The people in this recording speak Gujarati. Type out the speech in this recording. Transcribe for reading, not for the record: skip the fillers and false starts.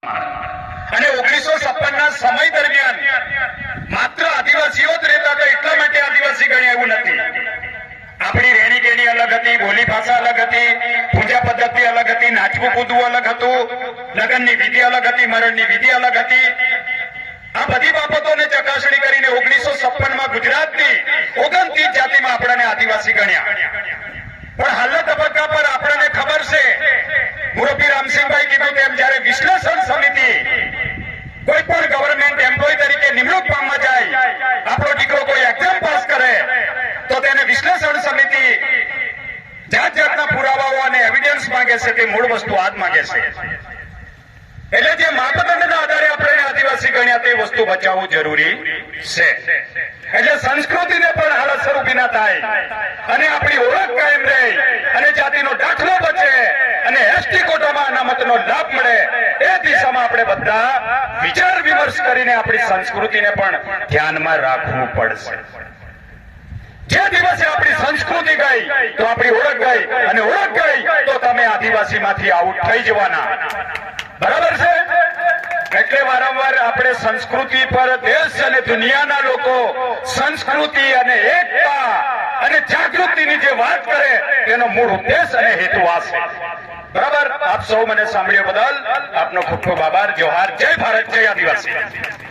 અને 1956 સમય દરમિયાન માત્ર આદિવાસીઓ જ રહેતા હતા એટલા માટે આદિવાસી ગણ્યા એવું નથી. આપણી રહેણી કેણી અલગ હતી, બોલી ભાષા અલગ હતી, પૂજા પદ્ધતિ અલગ હતી, નાચવું કૂદવું અલગ હતું, લગ્નની વિધિ અલગ હતી, મરણની વિધિ અલગ હતી. આ બધી બાબતોને ચકાસણી કરીને 1956 ગુજરાતની 29 જાતિમાં આપણને આદિવાસી ગણ્યા. પણ હાલના તબક્કા પર આપણને ખબર છે, મુરબ્બી રામસિંહભાઈ કીધું તેમ જયારે વિશ્લેષણ સમિતિ કોઈ પણ ગવર્નમેન્ટ એમ્પ્લોય તરીકે નિમણૂક પામવા જાય, આપણો દીકરો કોઈ એક્ઝામ પાસ કરે તો તેને વિશ્લેષણ સમિતિ જાત જાતના પુરાવાઓ અને એવિડન્સ માંગે છે. તે મૂળ વસ્તુ આ જ માંગે છે. એટલે જે માપદંડના આધારે આપણે આદિવાસી ગણ્યા તે વસ્તુ બચાવવું જરૂરી છે. એટલે સંસ્કૃતિને પણ હાલત ઉભી ના થાય અને આપણી ઓળખ કાયમ રહે અને જાતિનો દાખલો બચે અને એસટી કોટામાં અનામતનો લાભ મળે એ દિશામાં આપણે બધા વિચાર વિમર્શ કરીને આપણી સંસ્કૃતિને પણ ધ્યાનમાં રાખવું પડશે. જે દિવસે આપણી સંસ્કૃતિ ગઈ તો આપણી ઓળખ ગઈ, અને ઓળખ ગઈ તો તમે આદિવાસીમાંથી આઉટ થઈ જવાના. બરાબર છે? એટલે વારંવાર આપણે સંસ્કૃતિ પર દેશ અને દુનિયાના લોકો સંસ્કૃતિ અને એકતા અને જાગૃતિની જે વાત કરે તેનો મૂળ ઉદ્દેશ અને હેતુ આ છે. બરાબર? આપ સૌ મને સાંભળ્યા બદલ આપનો ખૂબ ખૂબ આભાર. જોહાર. જય ભારત, જય આદિવાસી.